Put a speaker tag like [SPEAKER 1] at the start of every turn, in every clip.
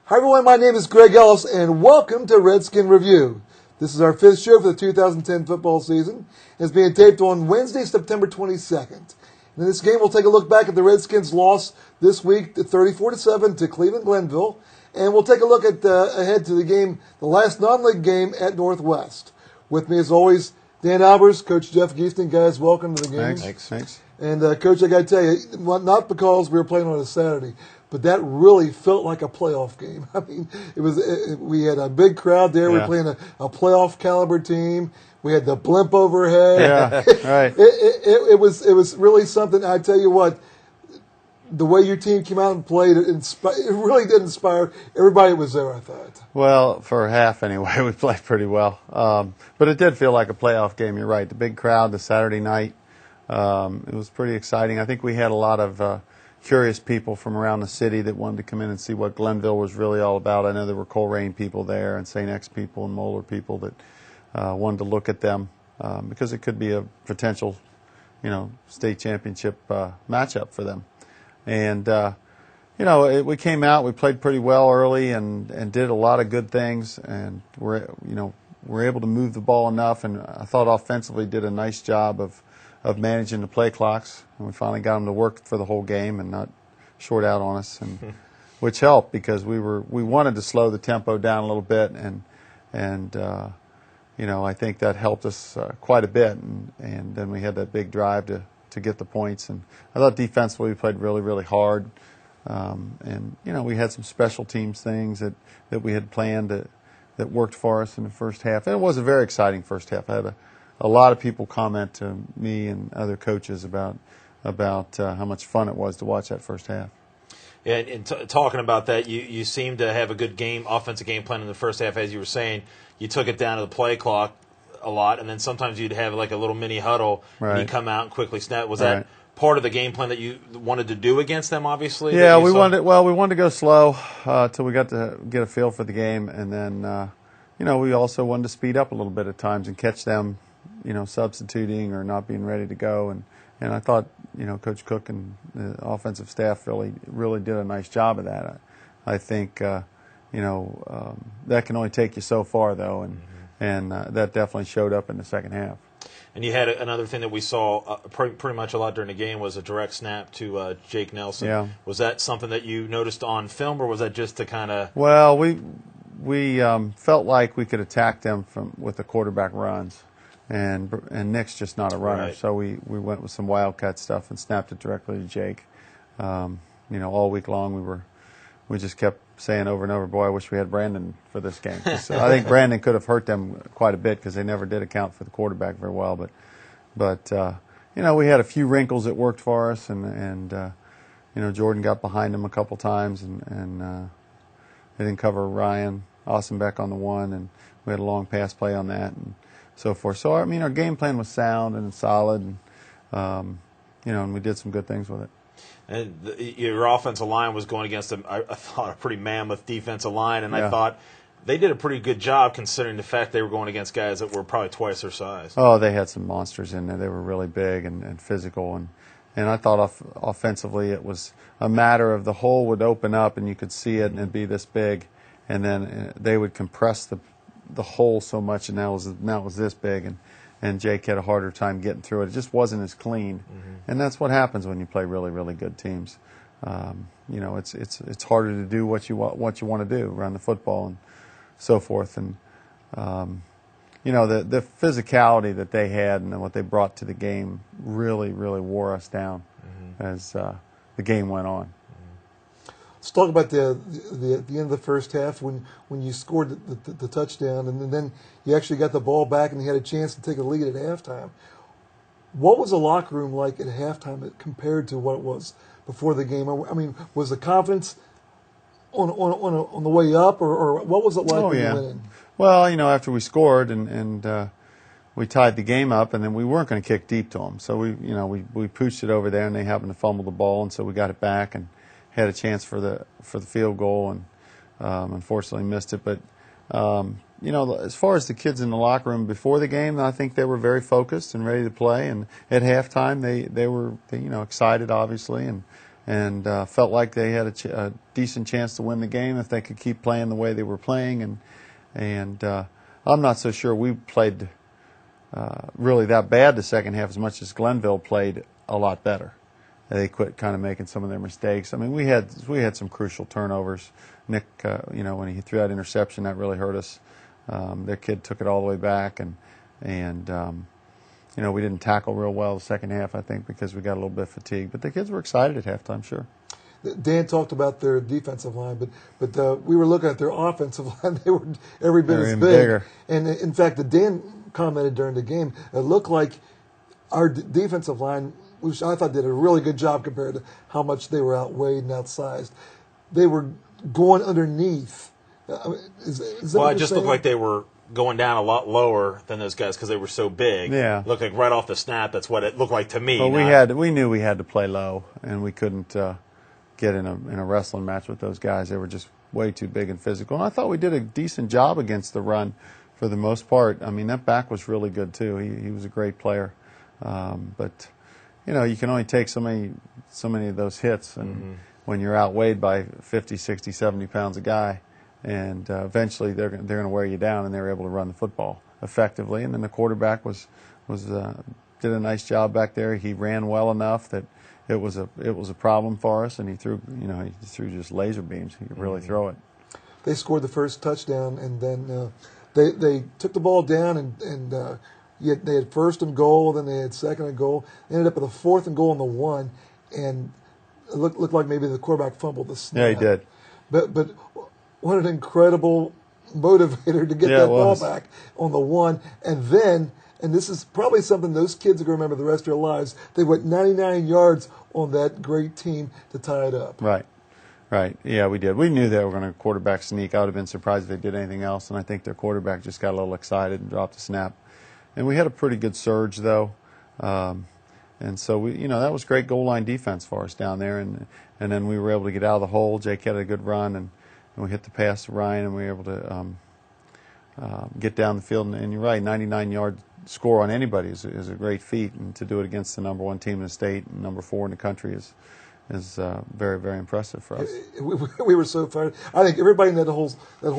[SPEAKER 1] Hi everyone, my name is Greg Ellis, and welcome to Redskin Review. This is our fifth show for the 2010 football season. It's being taped on Wednesday, September 22nd. In this game, we'll take a look back at the Redskins' loss this week, 34-7 to Cleveland Glenville, and we'll take a look at ahead to the game, the last non-league game at Northwest. With me, as always, Dan Albers, Coach Jeff Geeston. Guys, welcome to the game.
[SPEAKER 2] Thanks.
[SPEAKER 1] And Coach, I got to tell you, not because we were playing on a Saturday, but that really felt like a playoff game. I mean, we had a big crowd there. We were playing a playoff caliber team. We had the blimp overhead.
[SPEAKER 2] Yeah, right.
[SPEAKER 1] It was really something. I tell you what, the way your team came out and played, it really did inspire everybody that was there, I thought.
[SPEAKER 2] Well, for half anyway, we played pretty well. But it did feel like a playoff game. You're right. The big crowd, the Saturday night, it was pretty exciting. I think we had a lot of curious people from around the city that wanted to come in and see what Glenville was really all about. I know there were Coleraine people there and St. X people and Moeller people that wanted to look at them because it could be a potential, state championship matchup for them. And we came out, we played pretty well early and did a lot of good things, and we're able to move the ball enough, and I thought offensively did a nice job of managing the play clocks, and we finally got them to work for the whole game and not short out on us, and which helped because we wanted to slow the tempo down a little bit, and I think that helped us quite a bit, and then we had that big drive to get the points, and I thought defensively we played really, really hard, and we had some special teams things that we had planned that worked for us in the first half, and it was a very exciting first half. I had a lot of people comment to me and other coaches about how much fun it was to watch that first half.
[SPEAKER 3] Yeah, and talking about that, you seem to have a good offensive game plan in the first half, as you were saying. You took it down to the play clock a lot, and then sometimes you'd have like a little mini huddle, and you come out and quickly snap. Was that part of the game plan that you wanted to do against them, obviously?
[SPEAKER 2] Yeah, we wanted to go slow till we got to get a feel for the game, and then we also wanted to speed up a little bit at times and catch them substituting or not being ready to go, and I thought Coach Cook and the offensive staff really did a nice job of that. I think that can only take you so far though, and that definitely showed up in the second half.
[SPEAKER 3] And you had another thing that we saw pretty much a lot during the game was a direct snap to Jake Nelson.
[SPEAKER 2] Yeah.
[SPEAKER 3] Was that something that you noticed on film, or was that just to kind of?
[SPEAKER 2] Well, we felt like we could attack them with the quarterback runs. And Nick's just not a runner, so we went with some wildcat stuff and snapped it directly to Jake. All week long we just kept saying over and over, boy, I wish we had Brandon for this game. I think Brandon could have hurt them quite a bit because they never did account for the quarterback very well. But we had a few wrinkles that worked for us, and Jordan got behind him a couple times, and they didn't cover Ryan Ossenbeck on the one, and we had a long pass play on that, and so forth. So, our game plan was sound and solid, and we did some good things with it.
[SPEAKER 3] And your offensive line was going against I thought, a pretty mammoth defensive line, and I thought they did a pretty good job considering the fact they were going against guys that were probably twice their size.
[SPEAKER 2] Oh, they had some monsters in there. They were really big and physical, and I thought offensively it was a matter of the hole would open up and you could see it and it'd be this big, and then they would compress the hole so much, and now it was this big, and Jake had a harder time getting through it. It just wasn't as clean, and that's what happens when you play really, really good teams. It's harder to do what you want to do, run the football and so forth, and the physicality that they had and what they brought to the game really, really wore us down as the game went on.
[SPEAKER 1] Let's talk about the end of the first half when you scored the touchdown, and then you actually got the ball back and you had a chance to take a lead at halftime. What was the locker room like at halftime compared to what it was before the game? I mean, was the confidence on the way up, or what was it like when you went in?
[SPEAKER 2] Well, after we scored and we tied the game up, and then we weren't going to kick deep to them, so we pooched it over there, and they happened to fumble the ball, and so we got it back and had a chance for the field goal, and unfortunately missed it. But as far as the kids in the locker room before the game, I think they were very focused and ready to play. And at halftime, they were excited, obviously, and felt like they had a decent chance to win the game if they could keep playing the way they were playing. And I'm not so sure we played really that bad the second half as much as Glenville played a lot better. They quit kind of making some of their mistakes. I mean, we had some crucial turnovers. Nick, when he threw that interception, that really hurt us. Their kid took it all the way back, and we didn't tackle real well the second half, I think, because we got a little bit fatigued. But the kids were excited at halftime, sure.
[SPEAKER 1] Dan talked about their defensive line, but we were looking at their offensive line. They were every bit as big. Bigger. And in fact, Dan commented during the game, it looked like our defensive line, which I thought did a really good job compared to how much they were outweighed and outsized. They were going underneath.
[SPEAKER 3] Well, it just looked like they were going down a lot lower than those guys because they were so big.
[SPEAKER 2] Yeah.
[SPEAKER 3] It looked like right off the snap, that's what it looked like to me.
[SPEAKER 2] But we knew we had to play low, and we couldn't get in a wrestling match with those guys. They were just way too big and physical. And I thought we did a decent job against the run for the most part. I mean, that back was really good too. He was a great player. But you can only take so many of those hits, and when you're outweighed by 50, 60, 70 pounds a guy, and eventually they're going to wear you down, and they were able to run the football effectively. And then the quarterback did a nice job back there. He ran well enough that it was a problem for us, and he threw just laser beams. He could really throw it.
[SPEAKER 1] They scored the first touchdown, and then they took the ball down, and they had first and goal, then they had second and goal. They ended up with a fourth and goal on the 1, and it looked like maybe the quarterback fumbled the snap.
[SPEAKER 2] Yeah, he did.
[SPEAKER 1] But what an incredible motivator to get that ball back on the 1, and then. And this is probably something those kids are going to remember the rest of their lives. They went 99 yards on that great team to tie it up.
[SPEAKER 2] Right. Yeah, we did. We knew they were going to quarterback sneak. I would have been surprised if they did anything else. And I think their quarterback just got a little excited and dropped the snap. And we had a pretty good surge, though. And so that was great goal line defense for us down there. And then we were able to get out of the hole. Jake had a good run, and we hit the pass to Ryan, and we were able to get down the field. And you're right, 99-yard score on anybody is a great feat, and to do it against the number 1 team in the state and number 4 in the country is very, very impressive for us.
[SPEAKER 1] We were so fired. I think everybody in that whole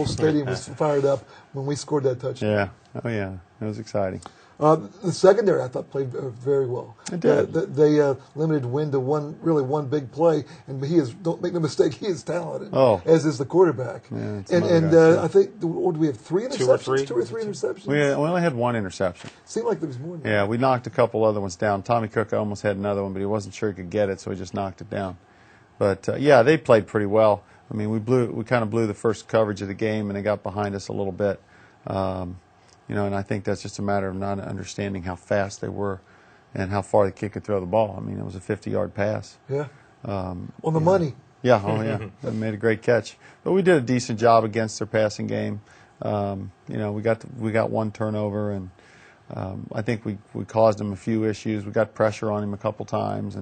[SPEAKER 1] stadium was fired up when we scored that touchdown.
[SPEAKER 2] Yeah, oh yeah, it was exciting.
[SPEAKER 1] The secondary, I thought, played very well.
[SPEAKER 2] It did.
[SPEAKER 1] They limited Wynn to one big play, and don't make no mistake, he is talented, as is the quarterback.
[SPEAKER 2] Yeah,
[SPEAKER 1] and I think, what do we have, 3 interceptions? Two or three interceptions?
[SPEAKER 2] We only had 1 interception.
[SPEAKER 1] Seemed like there was more than that.
[SPEAKER 2] Yeah, we knocked a couple other ones down. Tommy Cook almost had another one, but he wasn't sure he could get it, so he just knocked it down. But, they played pretty well. I mean, we kind of blew the first coverage of the game, and they got behind us a little bit. And I think that's just a matter of not understanding how fast they were and how far the kid could throw the ball. I mean, it was a 50-yard pass.
[SPEAKER 1] Yeah. On the money.
[SPEAKER 2] Yeah, They made a great catch. But we did a decent job against their passing game. We got 1 turnover, and I think we caused him a few issues. We got pressure on him a couple times,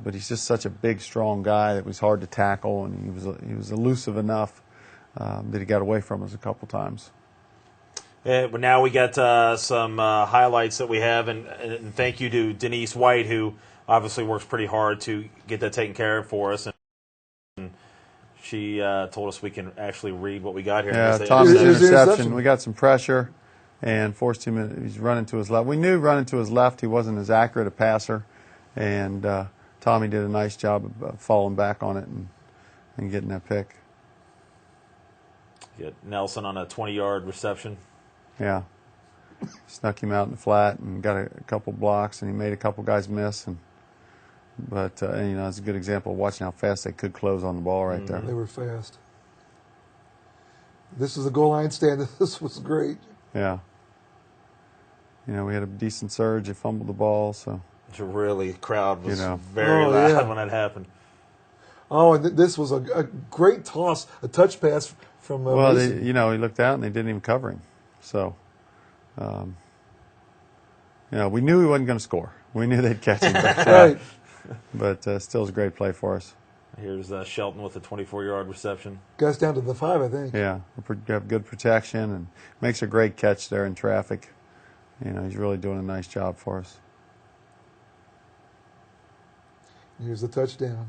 [SPEAKER 2] but he's just such a big, strong guy that it was hard to tackle, and he was elusive enough that he got away from us a couple times.
[SPEAKER 3] But now we got some highlights that we have, and thank you to Denise White, who obviously works pretty hard to get that taken care of for us. And she told us we can actually read what we got here.
[SPEAKER 2] Yeah, Tom's interception. We got some pressure and forced him. He's running to his left. We knew running to his left he wasn't as accurate a passer, and Tommy did a nice job of falling back on it and getting that pick.
[SPEAKER 3] Get Nelson on a 20-yard reception.
[SPEAKER 2] Yeah, snuck him out in the flat and got a couple blocks, and he made a couple guys miss, and But it's a good example of watching how fast they could close on the ball right there.
[SPEAKER 1] They were fast. This is a goal line stand. This was great.
[SPEAKER 2] Yeah. We had a decent surge. They fumbled the ball, so.
[SPEAKER 3] The crowd was very loud when that happened.
[SPEAKER 1] Oh, and this was a great toss, a touch pass from Mason.
[SPEAKER 2] He looked out and they didn't even cover him. So, we knew he wasn't going to score. We knew they'd catch him.
[SPEAKER 1] Right.
[SPEAKER 2] But still was a great play for us.
[SPEAKER 3] Here's Shelton with a 24-yard reception.
[SPEAKER 1] Got us down to the 5, I think.
[SPEAKER 2] Yeah, we have good protection and makes a great catch there in traffic. He's really doing a nice job for us.
[SPEAKER 1] Here's the touchdown.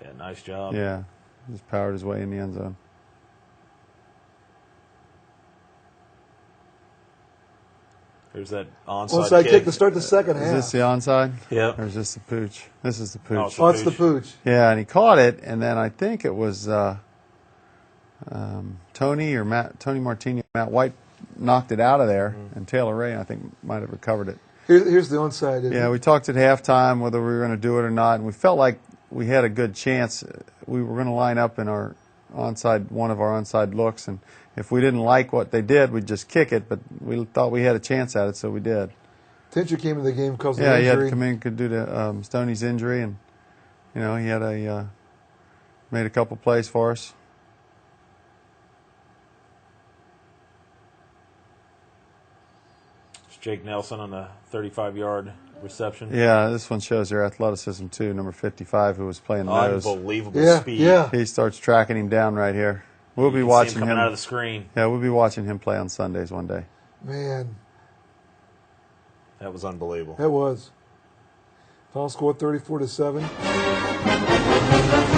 [SPEAKER 3] Yeah, nice job.
[SPEAKER 2] Yeah, just powered his way in the end zone.
[SPEAKER 3] There's that onside
[SPEAKER 1] kick to start the second half.
[SPEAKER 2] Is this the onside?
[SPEAKER 3] Yeah.
[SPEAKER 2] Or is this the pooch? This is the pooch.
[SPEAKER 1] Oh, it's the pooch.
[SPEAKER 2] Yeah, and he caught it, and then I think it was Tony Martini, Matt White knocked it out of there, and Taylor Ray, I think, might have recovered it.
[SPEAKER 1] Here's the onside.
[SPEAKER 2] Yeah, we talked at halftime whether we were going to do it or not, and we felt like we had a good chance. We were going to line up in one of our onside looks, and if we didn't like what they did, we'd just kick it, but we thought we had a chance at it, so we did.
[SPEAKER 1] Tincher came in the game because of the
[SPEAKER 2] injury. Yeah, he had to come in due to Stoney's injury, and he had made a couple plays for us.
[SPEAKER 3] It's Jake Nelson on a 35-yard reception.
[SPEAKER 2] Yeah, this one shows their athleticism too. Number 55, who was playing nose.
[SPEAKER 3] Unbelievable speed.
[SPEAKER 1] Yeah.
[SPEAKER 2] He starts tracking him down right here. We'll be watching
[SPEAKER 3] him coming out of the screen.
[SPEAKER 2] Yeah, we'll be watching him play on Sundays one day.
[SPEAKER 1] Man,
[SPEAKER 3] that was unbelievable.
[SPEAKER 1] That was. Final score 34-7.